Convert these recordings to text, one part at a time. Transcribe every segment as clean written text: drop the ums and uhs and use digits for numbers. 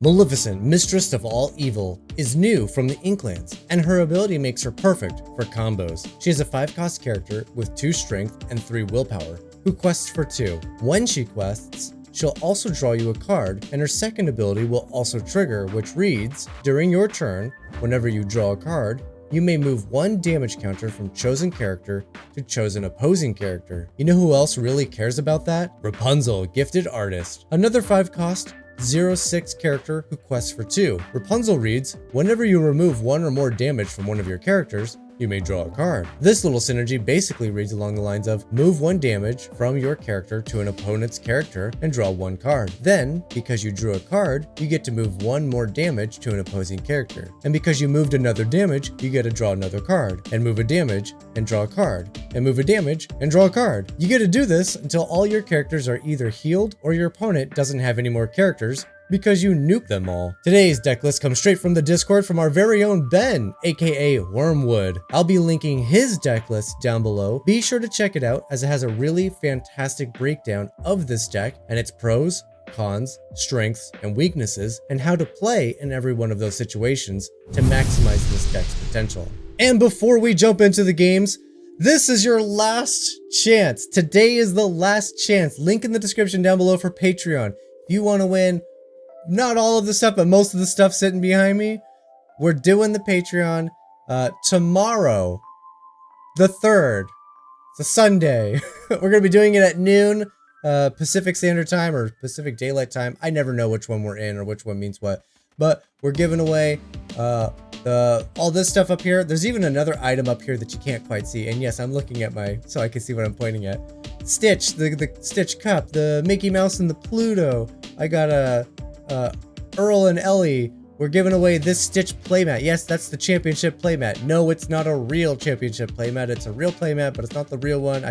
Maleficent, Mistress of all evil, is new from the Inklands, and her ability makes her perfect for combos. She is a 5-cost character with 2 strength and 3 willpower, who quests for 2. When she quests, she'll also draw you a card, and her second ability will also trigger, which reads, during your turn, whenever you draw a card, you may move 1 damage counter from chosen character to chosen opposing character. You know who else really cares about that? Rapunzel Gifted Artist, another 5-cost, 0/6 character who quests for 2. Rapunzel reads, whenever you remove 1 or more damage from one of your characters, you may draw a card. This little synergy basically reads along the lines of move 1 damage from your character to an opponent's character and draw 1 card. Then, because you drew a card, you get to move 1 more damage to an opposing character. And because you moved another damage, you get to draw another card, and move a damage and draw a card, and move a damage and draw a card. You get to do this until all your characters are either healed or your opponent doesn't have any more characters, because you nuke them all. Today's deck list comes straight from the Discord from our very own Ben, aka Wormwood. I'll be linking his deck list down below. Be sure to check it out as it has a really fantastic breakdown of this deck and its pros, cons, strengths, and weaknesses, and how to play in every one of those situations to maximize this deck's potential. And before we jump into the games, this is your last chance. Today is the last chance. Link in the description down below for Patreon. If you want to win not all of the stuff, but most of the stuff sitting behind me, we're doing the Patreon tomorrow, the 3rd. It's a Sunday. We're going to be doing it at noon Pacific Standard Time or Pacific Daylight Time. I never know which one we're in or which one means what, but we're giving away all this stuff up here. There's even another item up here that you can't quite see. And yes, I'm looking at so I can see what I'm pointing at. Stitch, the Stitch cup, the Mickey Mouse and the Pluto. I got a Earl and Ellie. We're giving away this Stitch playmat. Yes, that's the championship playmat. No, it's not a real championship playmat. It's a real playmat, but it's not the real one.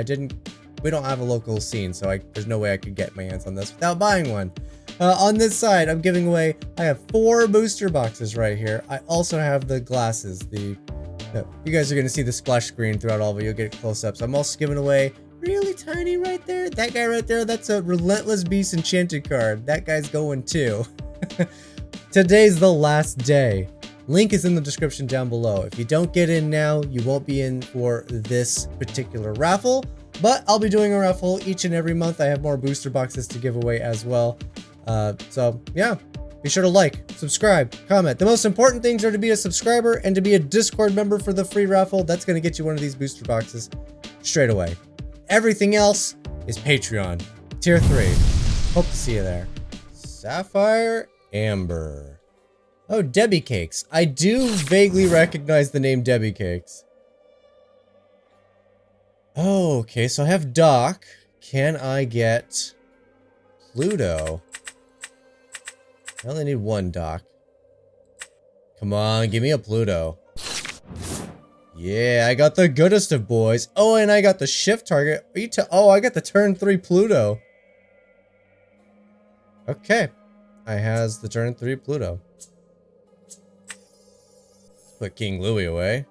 We don't have a local scene, so there's no way I could get my hands on this without buying one. On this side, I'm giving away, I have 4 booster boxes right here. I also have the glasses. You guys are going to see the splash screen throughout all of it. You'll get close-ups. I'm also giving away really tiny right there. That guy right there, that's a Relentless Beast enchanted card. That guy's going too. Today's the last day. Link is in the description down below. If you don't get in now, you won't be in for this particular raffle, but I'll be doing a raffle each and every month. I have more booster boxes to give away as well. So yeah, be sure to like, subscribe, comment. The most important things are to be a subscriber and to be a Discord member for the free raffle. That's going to get you one of these booster boxes straight away. Everything else is Patreon. Tier 3. Hope to see you there. Sapphire Amber. Oh, Debbie Cakes. I do vaguely recognize the name Debbie Cakes. Oh, okay, so I have Doc. Can I get Pluto? I only need 1 Doc. Come on, give me a Pluto. Yeah, I got the goodest of boys. Oh, and I got the shift target. Oh, I got the turn 3 Pluto. Okay. I has the turn 3 Pluto. Let's put King Louie away.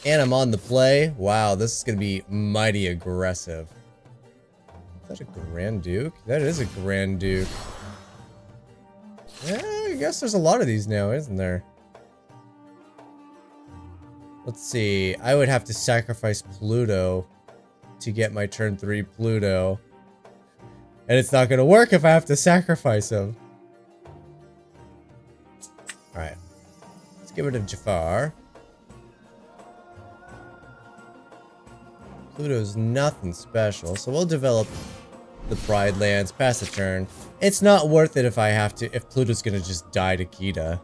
And I'm on the play. Wow, this is going to be mighty aggressive. Is that a Grand Duke? That is a Grand Duke. Yeah, I guess there's a lot of these now, isn't there? Let's see. I would have to sacrifice Pluto to get my turn 3 Pluto. And it's not going to work if I have to sacrifice him. Alright. Let's get rid of Jafar. Pluto's nothing special, so we'll develop the Pride Lands, pass the turn. It's not worth it if Pluto's gonna just die to Kita.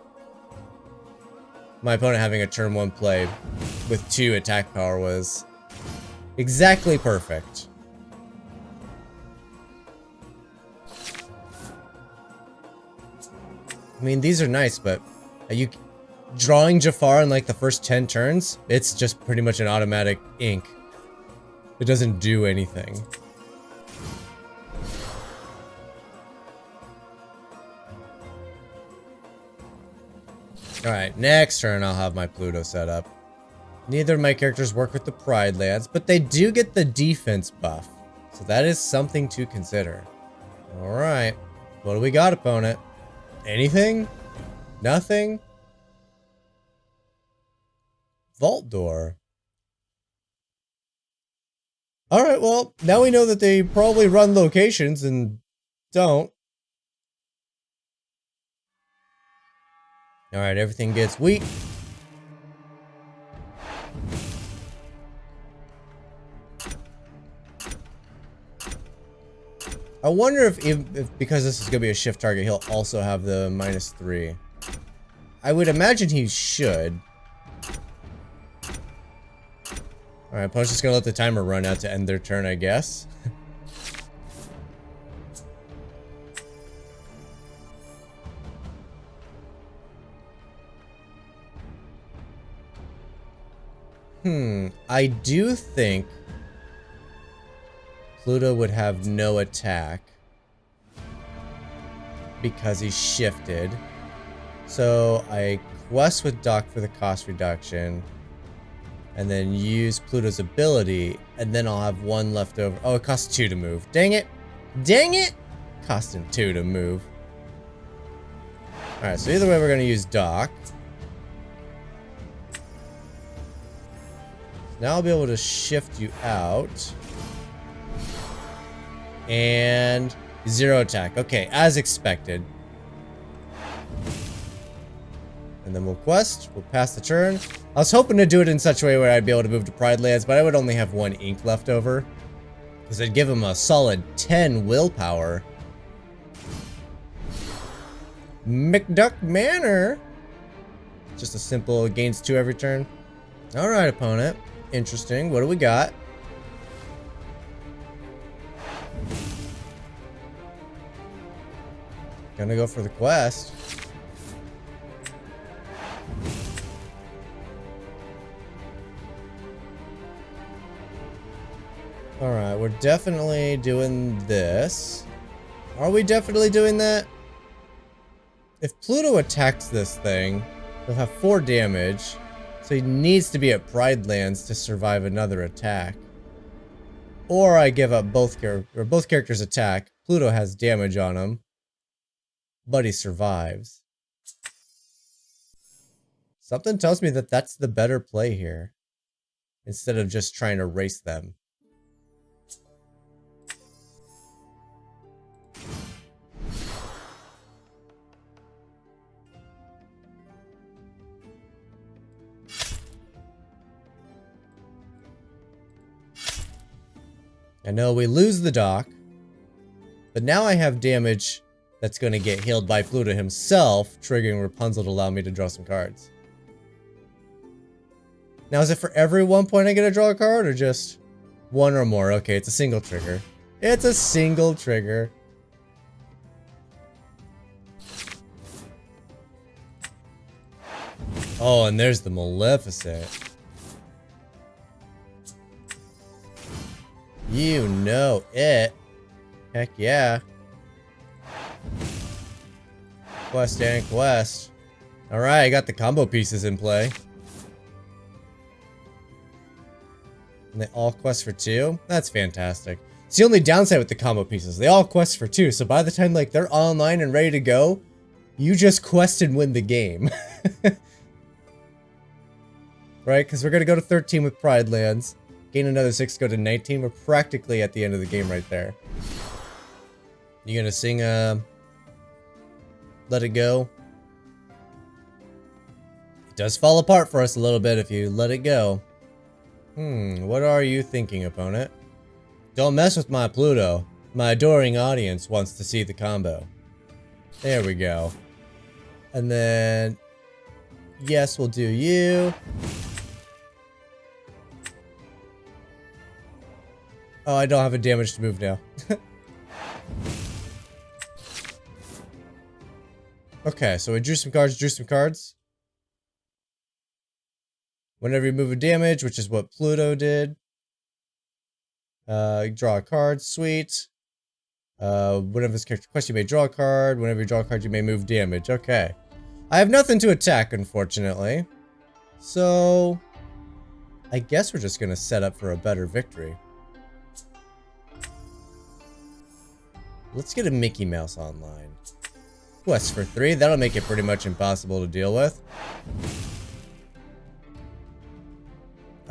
My opponent having a turn 1 play with 2 attack power was exactly perfect. I mean, these are nice, but are you drawing Jafar in like the first 10 turns? It's just pretty much an automatic ink. It doesn't do anything. Alright, next turn I'll have my Pluto set up. Neither of my characters work with the Pride Lands, but they do get the defense buff. So that is something to consider. What do we got, opponent? Anything? Nothing? Vault door. Alright, well, now we know that they probably run locations and don't. Alright, everything gets weak. I wonder if because this is going to be a shift target, he'll also have the -3. I would imagine he should. Alright, opponent's just going to let the timer run out to end their turn, I guess. I do think Pluto would have no attack because he's shifted. So I quest with Doc for the cost reduction and then use Pluto's ability, and then I'll have one left over. Oh, it costs 2 to move. Dang it. Dang it! Costing 2 to move. Alright, so either way we're going to use Doc. Now I'll be able to shift you out. And 0 attack. Okay, as expected. And then we'll quest. We'll pass the turn. I was hoping to do it in such a way where I'd be able to move to Pride Lands, but I would only have 1 ink left over. Because I'd give him a solid 10 willpower. McDuck Manor. Just a simple gains 2 every turn. Alright, opponent. Interesting. What do we got? Gonna go for the quest. Alright, we're definitely doing this. Are we definitely doing that? If Pluto attacks this thing, he'll have 4 damage. So he needs to be at Pride Lands to survive another attack. Or I give up both characters attack. Pluto has damage on him, but he survives. Something tells me that that's the better play here, instead of just trying to race them. I know we lose the Doc, but now I have damage that's going to get healed by Pluto himself, triggering Rapunzel to allow me to draw some cards. Now, is it for every 1 point I get to draw a card, or just 1 or more? Okay, it's a single trigger. It's a single trigger. Oh, and there's the Maleficent. You know it. Heck yeah. Quest and quest. Alright, I got the combo pieces in play. And they all quest for 2? That's fantastic. It's the only downside with the combo pieces. They all quest for 2, so by the time like they're online and ready to go, you just quest and win the game. Right? Because we're going to go to 13 with Pride Lands. Gain another 6, go to 19. We're practically at the end of the game right there. You gonna sing, Let It Go? It does fall apart for us a little bit if you let it go. What are you thinking, opponent? Don't mess with my Pluto. My adoring audience wants to see the combo. There we go. And then... yes, we'll do you. Oh, I don't have a damage to move now. Okay, so we drew some cards, Whenever you move a damage, which is what Pluto did. Draw a card, sweet. Whenever this character quests, you may draw a card. Whenever you draw a card, you may move damage. Okay. I have nothing to attack, unfortunately. So... I guess we're just gonna set up for a better victory. Let's get a Mickey Mouse online. Quest for 3. That'll make it pretty much impossible to deal with.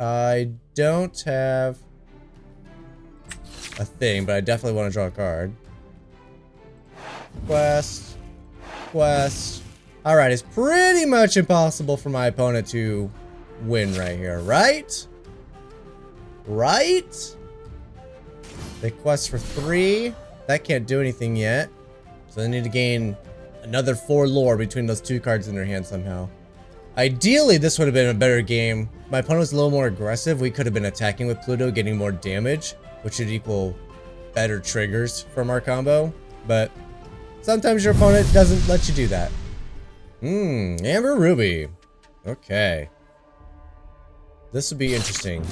I don't have a thing, but I definitely want to draw a card. Quest. Quest. Alright, it's pretty much impossible for my opponent to win right here, right? Right? They quest for 3. That can't do anything yet. So they need to gain another 4 lore between those 2 cards in their hand somehow. Ideally, this would have been a better game. My opponent was a little more aggressive. We could have been attacking with Pluto, getting more damage, which would equal better triggers from our combo. But sometimes your opponent doesn't let you do that. Amber Ruby. Okay. This would be interesting.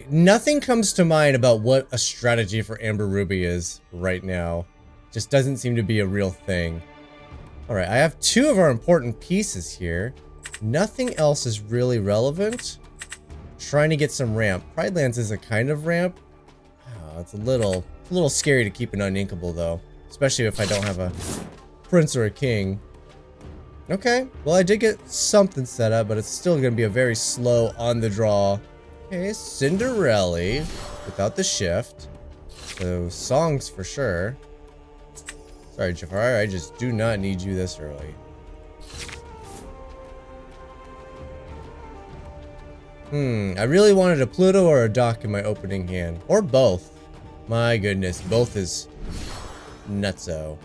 Nothing comes to mind about what a strategy for Amber Ruby is right now. Just doesn't seem to be a real thing. Alright, I have 2 of our important pieces here. Nothing else is really relevant. Trying to get some ramp. Pride Lands is a kind of ramp. Oh, it's a little scary to keep an uninkable though. Especially if I don't have a prince or a king. Okay, well I did get something set up, but it's still going to be a very slow on the draw. Okay, Cinderella without the shift. So songs for sure. Sorry, Jafar, I just do not need you this early. I really wanted a Pluto or a Dock in my opening hand. Or both. My goodness, both is nutso.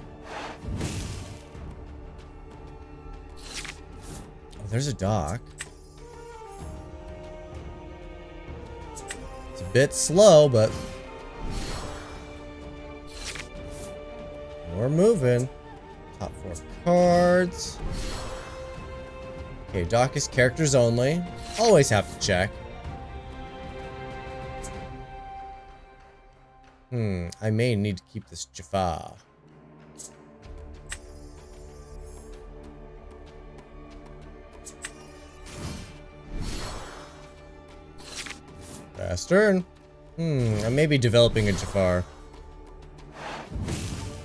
Oh, there's a Dock. It's a bit slow, but we're moving. Top 4 cards. Okay, Dock is characters only. Always have to check. I may need to keep this Jafar. Fast turn. I may be developing a Jafar.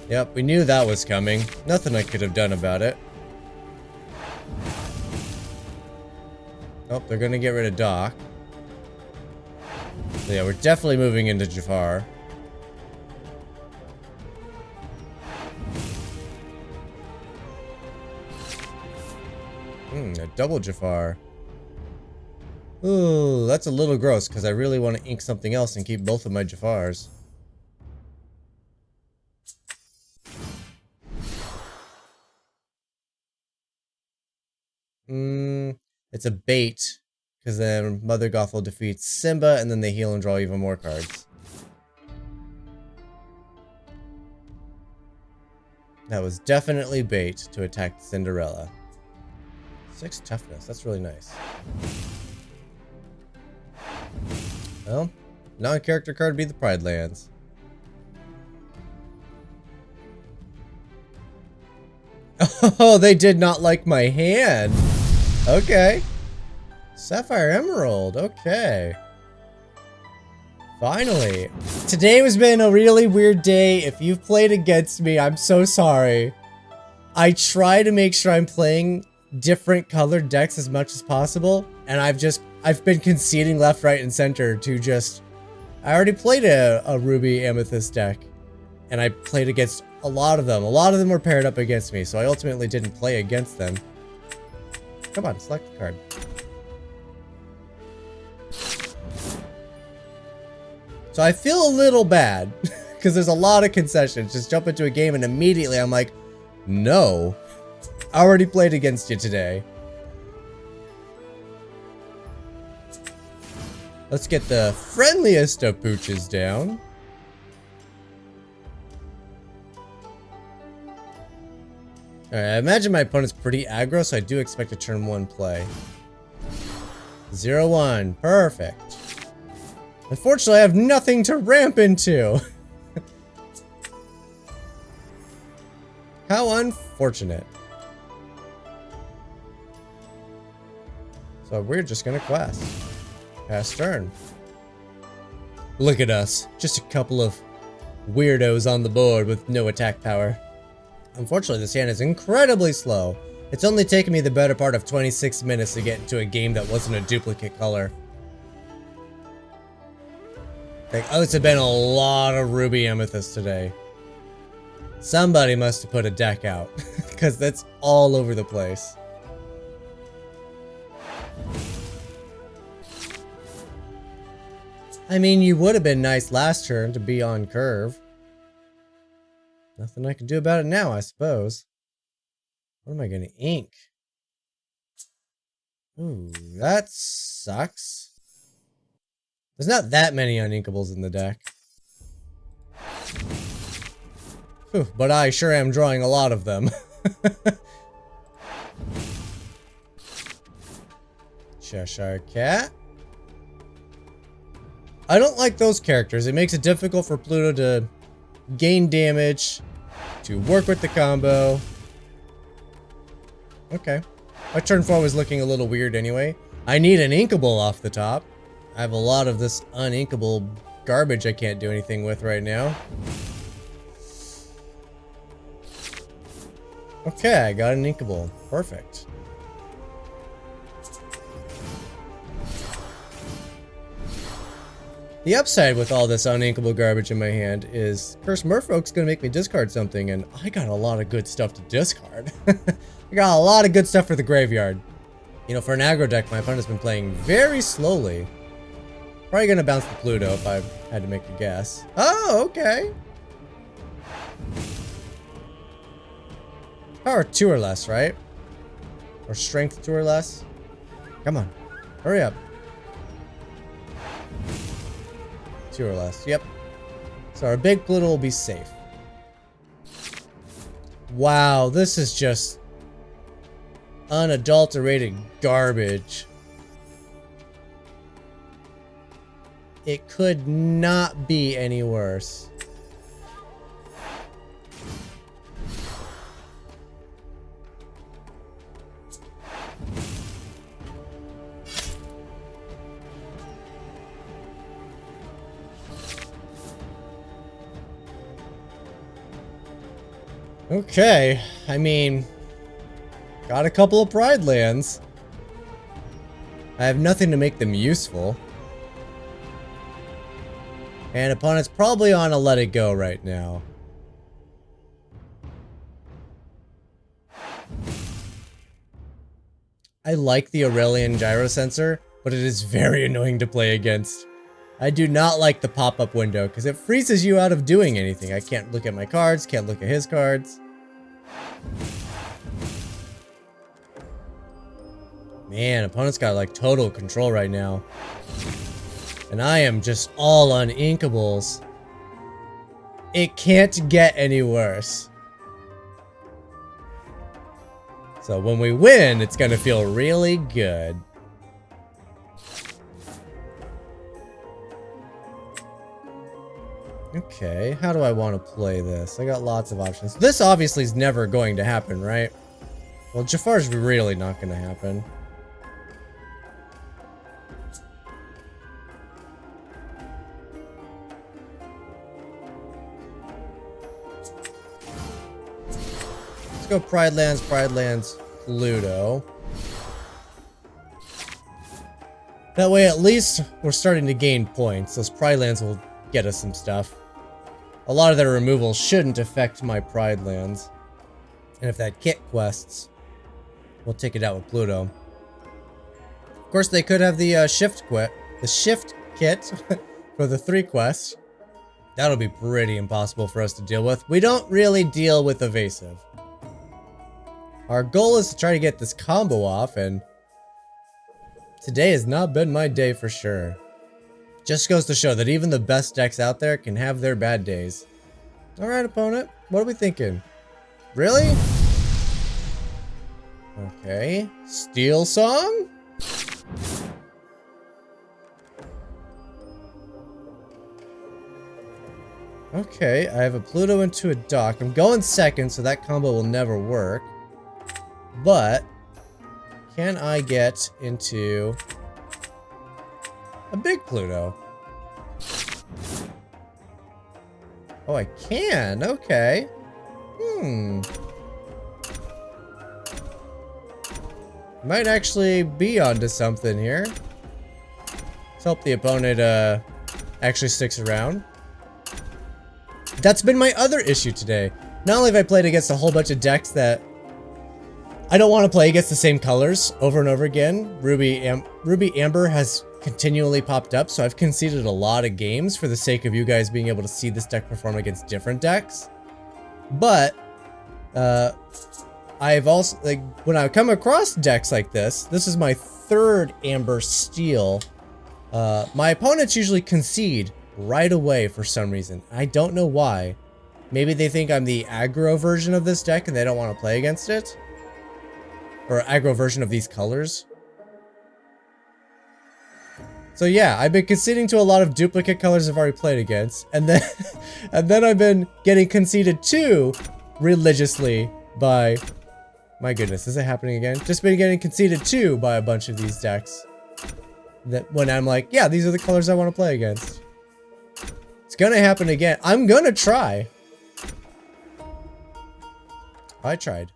Yep, we knew that was coming. Nothing I could have done about it. Oh, they're gonna get rid of Doc. So yeah, we're definitely moving into Jafar. A double Jafar. Ooh, that's a little gross because I really want to ink something else and keep both of my Jafars. It's a bait, because then Mother Gothel defeats Simba, and then they heal and draw even more cards. That was definitely bait to attack Cinderella. 6 toughness, that's really nice. Well, non-character card be the Pride Lands. Oh, they did not like my hand. Okay. Sapphire Emerald, okay. Finally. Today has been a really weird day. If you've played against me, I'm so sorry. I try to make sure I'm playing different colored decks as much as possible, and I've been conceding left, right, and center to just... I already played a Ruby Amethyst deck, and I played against a lot of them. A lot of them were paired up against me, so I ultimately didn't play against them. Come on, select the card. So I feel a little bad, because there's a lot of concessions. Just jump into a game and immediately I'm like, no, I already played against you today. Let's get the friendliest of pooches down. Alright, I imagine my opponent's pretty aggro, so I do expect a turn 1 play. 0-1, perfect. Unfortunately, I have nothing to ramp into. How unfortunate. So we're just gonna quest. Pass turn. Look at us. Just a couple of weirdos on the board with no attack power. Unfortunately, this hand is incredibly slow. It's only taken me the better part of 26 minutes to get into a game that wasn't a duplicate color. Like, oh, it's been a lot of ruby amethyst today. Somebody must have put a deck out, because that's all over the place. I mean, you would have been nice last turn to be on curve. Nothing I can do about it now, I suppose. What am I gonna ink? Ooh, that sucks. There's not that many uninkables in the deck. Whew, but I sure am drawing a lot of them. Cheshire Cat. I don't like those characters. It makes it difficult for Pluto to gain damage, to work with the combo. Okay. My turn 4 was looking a little weird anyway. I need an inkable off the top. I have a lot of this uninkable garbage I can't do anything with right now. Okay, I got an inkable. Perfect. The upside with all this uninkable garbage in my hand is Curse Merfolk's gonna make me discard something, and I got a lot of good stuff to discard. I got a lot of good stuff for the graveyard. You know, for an aggro deck, my opponent's been playing very slowly. Probably gonna bounce the Pluto if I had to make a guess. Oh, okay. Power 2 or less, right? Or strength 2 or less? Come on, hurry up. 2 or less, yep. So our big Pluto will be safe. Wow, this is just unadulterated garbage. It could not be any worse. Okay, I mean, got a couple of Pride lands. I have nothing to make them useful. And opponent's probably on a let it go right now. I like the Aurelian gyro sensor, but it is very annoying to play against. I do not like the pop-up window because it freezes you out of doing anything. I can't look at my cards, can't look at his cards. Man, opponent's got like total control right now. And I am just all on inkables. It can't get any worse. So when we win, it's gonna feel really good. Okay, how do I want to play this? I got lots of options. This obviously is never going to happen, right? Well, Jafar's really not going to happen. Let's go Pride Lands, Pluto. That way at least we're starting to gain points. Those Pride Lands will get us some stuff. A lot of their removal shouldn't affect my Pride lands. And if that kit quests, we'll take it out with Pluto. Of course, they could have the shift kit for the 3 quests. That'll be pretty impossible for us to deal with. We don't really deal with evasive. Our goal is to try to get this combo off, and today has not been my day for sure. Just goes to show that even the best decks out there can have their bad days. Alright, opponent. What are we thinking? Really? Okay. Steel Song? Okay, I have a Pluto into a dock. I'm going second, so that combo will never work. But can I get into a big Pluto? Oh, I can. Okay. Might actually be onto something here. Let's hope the opponent actually sticks around. That's been my other issue today. Not only have I played against a whole bunch of decks that I don't want to play against the same colors over and over again. Ruby Amber has continually popped up, so I've conceded a lot of games for the sake of you guys being able to see this deck perform against different decks. But I've also, like, when I come across decks like this is my third Amber Steel. My opponents usually concede right away for some reason. I don't know why. Maybe they think I'm the aggro version of this deck and they don't want to play against it. Or aggro version of these colors. So yeah, I've been conceding to a lot of duplicate colors I've already played against, and then I've been getting conceded to religiously by, my goodness, is it happening again? Just been getting conceded to by a bunch of these decks. That when I'm like, yeah, these are the colors I want to play against. It's gonna happen again. I'm gonna try. I tried.